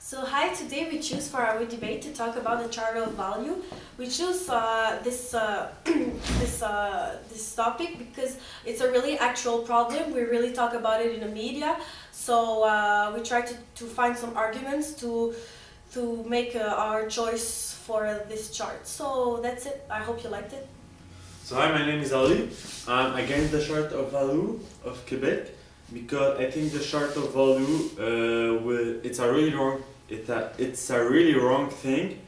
So hi, today we choose for our debate to talk about the Charter of Value. We choose this topic because it's a really actual problem. We really talk about it in the media. So we try to find some arguments to make our choice for this chart. So that's it. I hope you liked it. So hi, my name is Ali. I'm against the Chart of Value of Quebec because I think the Chart of Value it's a really wrong thing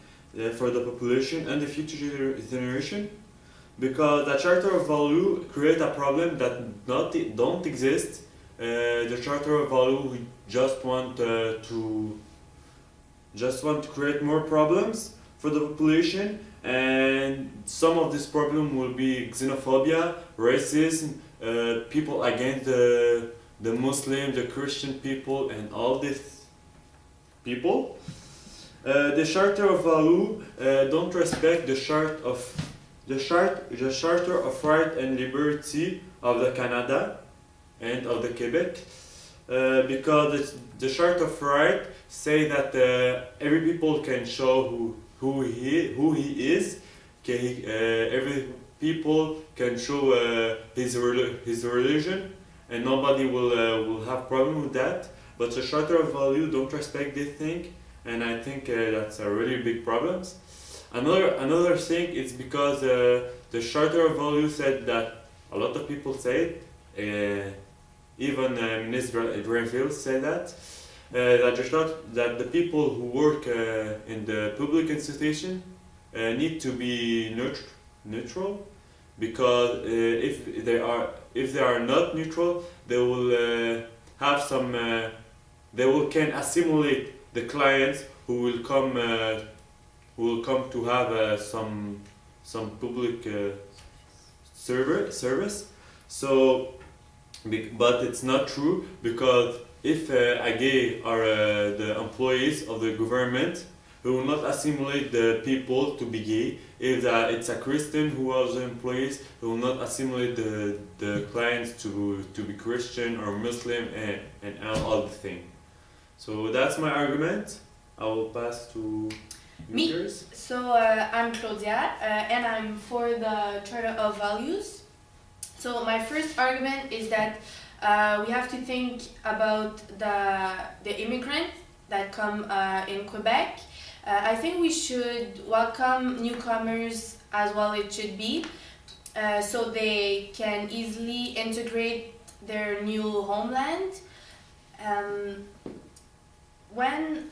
for the population and the future generation, because the Charter of Value create a problem that don't exist. The Charter of Value we just want to create more problems for the population, and some of this problem will be xenophobia, racism, people against the Muslim, the Christian people, and all these people. The Charter of Value don't respect the Charter of Right and Liberty of the Canada and of the Quebec, because the Charter of Right say that every people can show who he is. Every people can show his religion, and nobody will have problem with that. But the Charter of Value don't respect this thing, and I think that's a really big problem. Another thing is because the Charter of Value said that a lot of people say it, even Minister Grenville said that. That the people who work in the public institution need to be neutral, because if they are not neutral, they will have some can assimilate the clients who will come to have some public service. So, but it's not true, because if a gay are the employees of the government, we will not assimilate the people to be gay. If it's a Christian who are the employees, we will not assimilate the clients to be Christian or Muslim and all the thing. So that's my argument. I will pass to Me. yours. So I'm Claudia, and I'm for the Charter of Values. So my first argument is that we have to think about the immigrants that come in Quebec. I think we should welcome newcomers as well. It should be so they can easily integrate their new homeland. When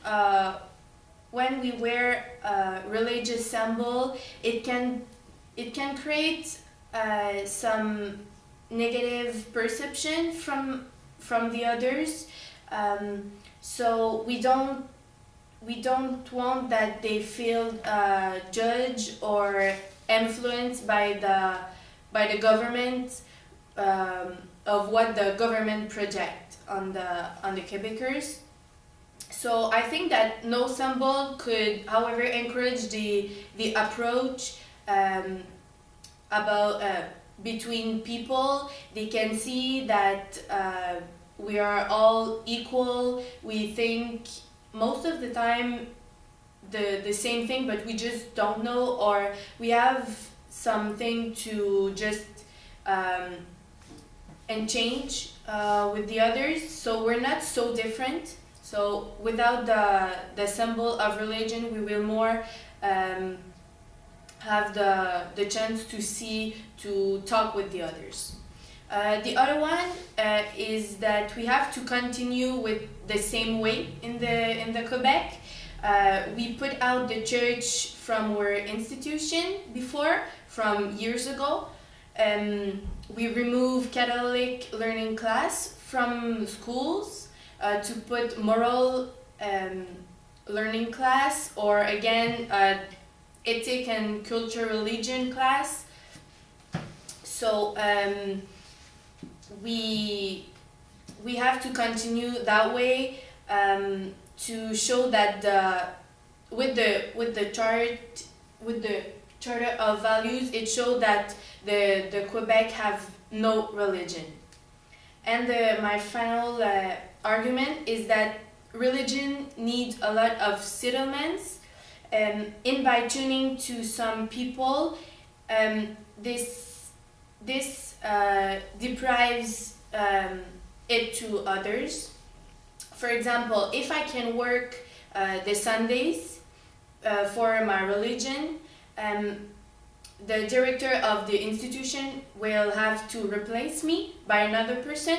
we wear a religious symbol, it can create some negative perception from the others. So we don't want that they feel judged or influenced by the government, of what the government project on the Quebecers. So I think that no symbol could, however, encourage the approach about between people. They can see that we are all equal. We think most of the time the same thing, but we just don't know, or we have something to just and change with the others. So we're not so different. So without the symbol of religion, we will more have the chance to talk with the others. The other one is that we have to continue with the same way in the Quebec. We put out the church from our institution before, from years ago. We remove Catholic learning class from schools to put moral learning class, or again ethic and culture religion class. So we have to continue that way, to show that with the Charter of Values, it showed that the Quebec have no religion. And my final argument is that religion needs a lot of settlements. In by tuning to some people, this deprives it to others. For example, if I can work the Sundays for my religion, the director of the institution will have to replace me by another person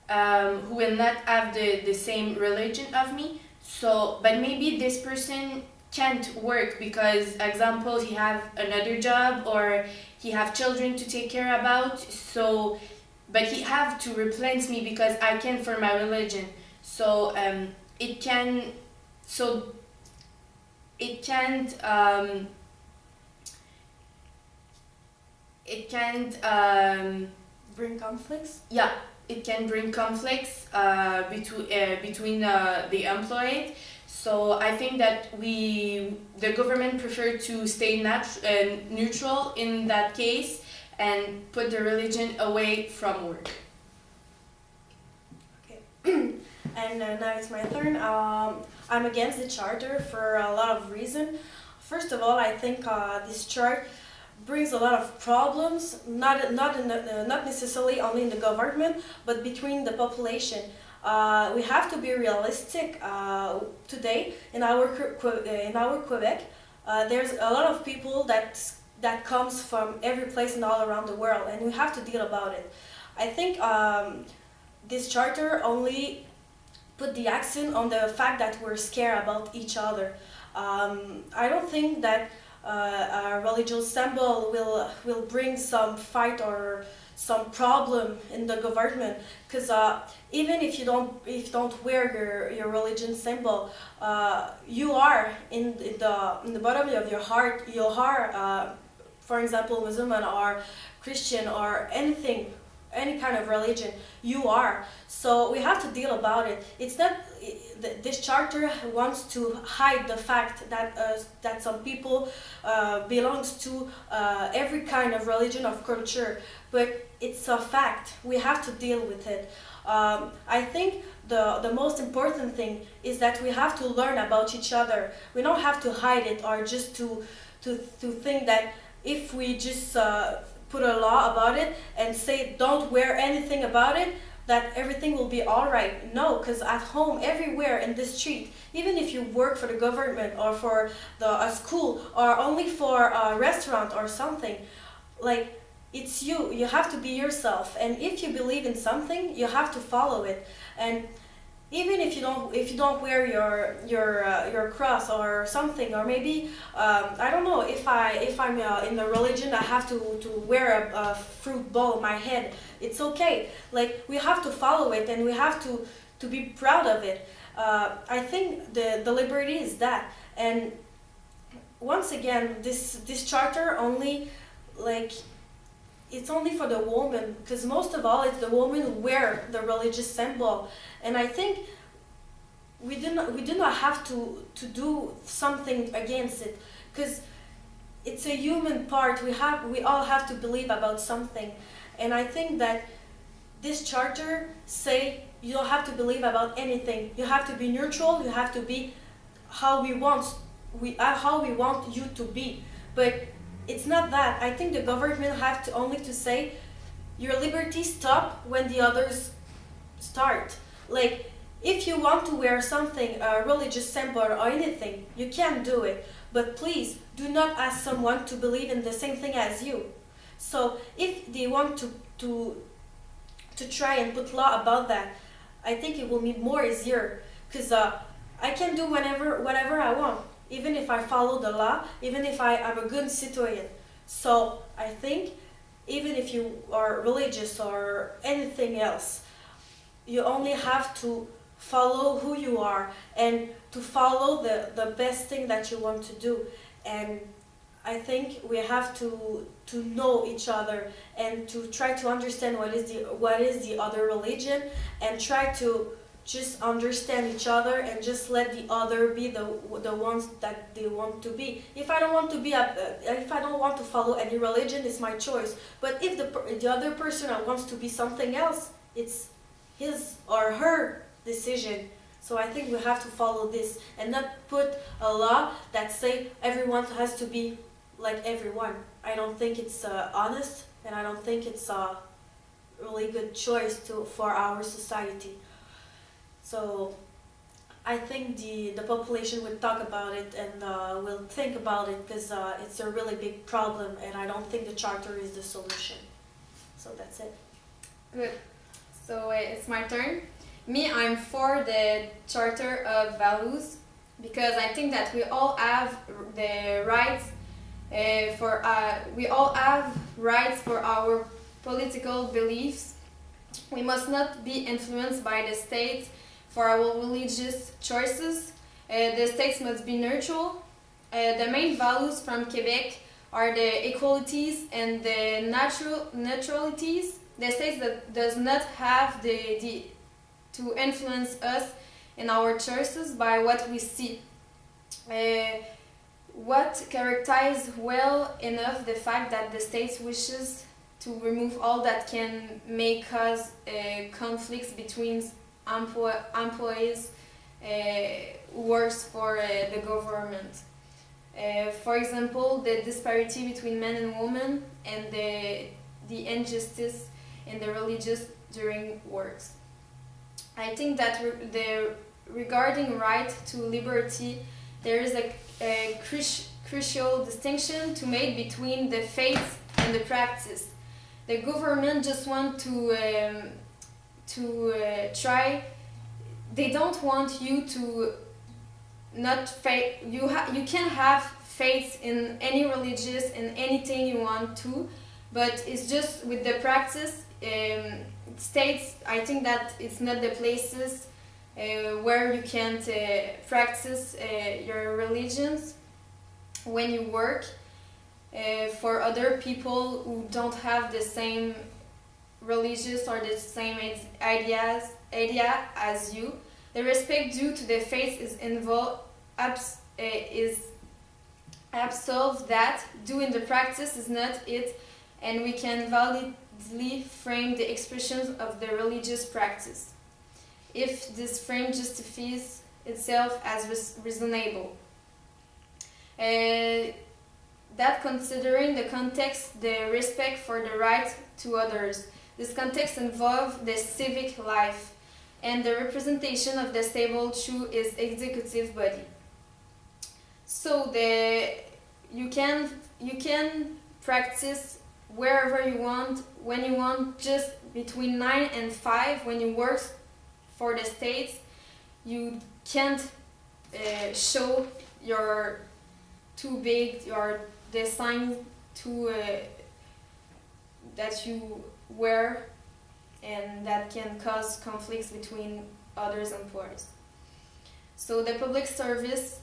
who will not have the same religion of me. So, but maybe this person can't work because, example, he have another job or he have children to take care about. So, but he have to replace me because I can for my religion. So it can, so it can't. It can't. Bring conflicts. Yeah, it can bring conflicts between the employed. So I think that the government prefer to stay neutral in that case and put the religion away from work. And now it's my turn. I'm against the charter for a lot of reasons. First of all, I think this chart brings a lot of problems, not necessarily only in the government, but between the population. We have to be realistic today in our Quebec. There's a lot of people that comes from every place and all around the world, and we have to deal about it. I think this charter only put the accent on the fact that we're scared about each other. I don't think that a religious symbol will bring some fight or some problem in the government, because even if you don't wear your religion symbol, you are in the bottom of your heart, you are for example Muslim or Christian or anything, any kind of religion, you are. So we have to deal about it. It's not this charter wants to hide the fact that some people belongs to every kind of religion of culture, but it's a fact. We have to deal with it. I think the most important thing is that we have to learn about each other. We don't have to hide it or just to think that if we just put a law about it and say don't wear anything about it, that everything will be all right. No, because at home, everywhere in the street, even if you work for the government or for a school or only for a restaurant or something, like, it's you. You have to be yourself, and if you believe in something, you have to follow it. And even if you don't wear your cross or something, or maybe I don't know, if I'm in the religion, I have to wear a fruit bowl on my head. It's okay. Like, we have to follow it, and we have to be proud of it. I think the liberty is that. And once again, this charter only, like, it's only for the woman, because most of all it's the woman who wear the religious symbol. And I think we do not have to do something against it, because it's a human part. We all have to believe about something. And I think that this charter say you don't have to believe about anything. You have to be neutral. You have to be how we want you to be. But it's not that. I think the government have to only to say your liberty stop when the others start. Like, if you want to wear something, a religious symbol or anything, you can do it. But please do not ask someone to believe in the same thing as you. So if they want to try and put law about that, I think it will be more easier, because I can do whatever I want, even if I follow the law, even if I am a good citoyen. So I think even if you are religious or anything else, you only have to follow who you are and to follow the best thing that you want to do. And I think we have to know each other and to try to understand what is the other religion, and try to just understand each other and just let the other be the ones that they want to be. If I don't want to follow any religion, it's my choice. But if the other person wants to be something else, it's his or her decision. So I think we have to follow this and not put a law that say everyone has to be like everyone. I don't think it's honest, and I don't think it's a really good choice for our society. So I think the population would talk about it and will think about it, because it's a really big problem, and I don't think the charter is the solution. So that's it. Good. So it's my turn. Me, I'm for the Charter of Values, because I think that we all have the rights we all have rights for our political beliefs. We must not be influenced by the state for our religious choices. The states must be neutral. The main values from Quebec are the equalities and the neutralities. The states that does not have the to influence us in our choices by what we see. What characterizes well enough the fact that the state wishes to remove all that can make cause conflicts between employees who works for the government. For example, the disparity between men and women, and the injustice in the religious during works. I think that regarding right to liberty, there is a crucial distinction to make between the faith and the practice. The government just want to try. They don't want you to not faith. You can have faith in any religious, in anything you want to, but it's just with the practice. States, I think that it's not the places where you can't practice your religions when you work for other people who don't have the same religious or the same idea as you. The respect due to the faith is absolved that doing the practice is not it, and we can validly frame the expressions of the religious practice if this frame justifies itself as reasonable. That considering the context, the respect for the right to others. This context involves the civic life and the representation of the stable through its executive body. So you can practice wherever you want, when you want, just between 9 and 5 when you work for the states. You can't show your too big, your the sign too that you wear, and that can cause conflicts between others employees. So the public service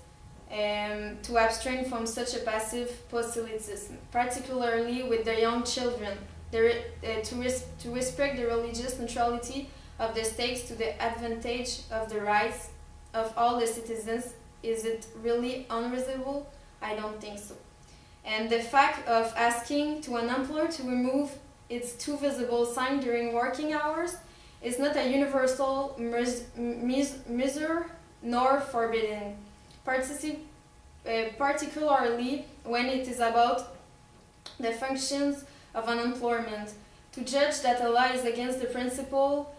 to abstain from such a passive proselytism, particularly with the young children, to respect the religious neutrality of the states to the advantage of the rights of all the citizens. Is it really unreasonable? I don't think so. And the fact of asking to an employer to remove its too visible sign during working hours is not a universal measure nor forbidden, particularly when it is about the functions of an employment. To judge that a law is against the principle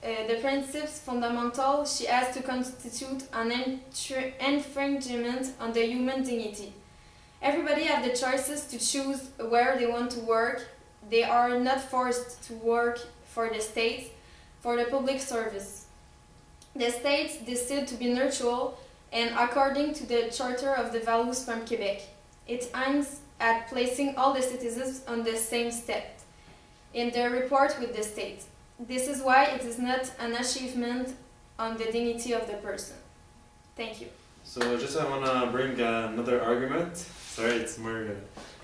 the principes fundamental she has to constitute an infringement on the human dignity. Everybody has the choices to choose where they want to work. They are not forced to work for the state, for the public service. The states decide to be neutral, and according to the Charter of the Values from Quebec, it aims at placing all the citizens on the same step in their rapport with the state. This is why it is not an achievement on the dignity of the person. Thank you. So just I wanna bring another argument. Sorry, it's more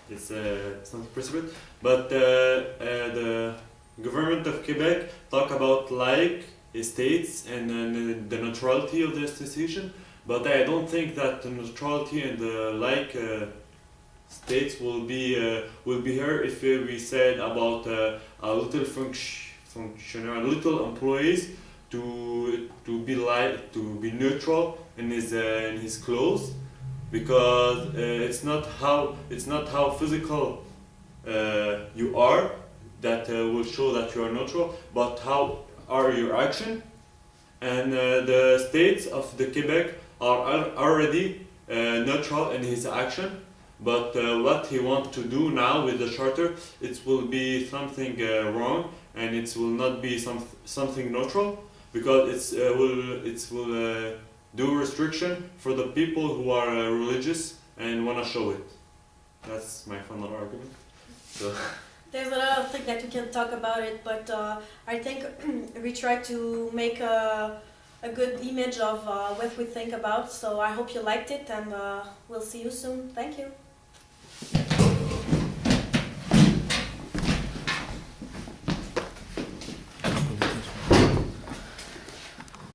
it's not precedent, but the government of Quebec talk about like states and the neutrality of the association, but I don't think that the neutrality and the like states will be here if we said about a little little employees to be neutral in his clothes, because it's not how physical you are that will show that you are neutral, but how are your action. And the states of the Quebec are already neutral in his action, but what he wants to do now with the charter, it will be something wrong, and it will not be something neutral, because it will do restriction for the people who are religious and want to show it. That's my final argument. So. There's a lot of things that we can talk about it, but I think we try to make a good image of what we think about. So I hope you liked it, and we'll see you soon. Thank you.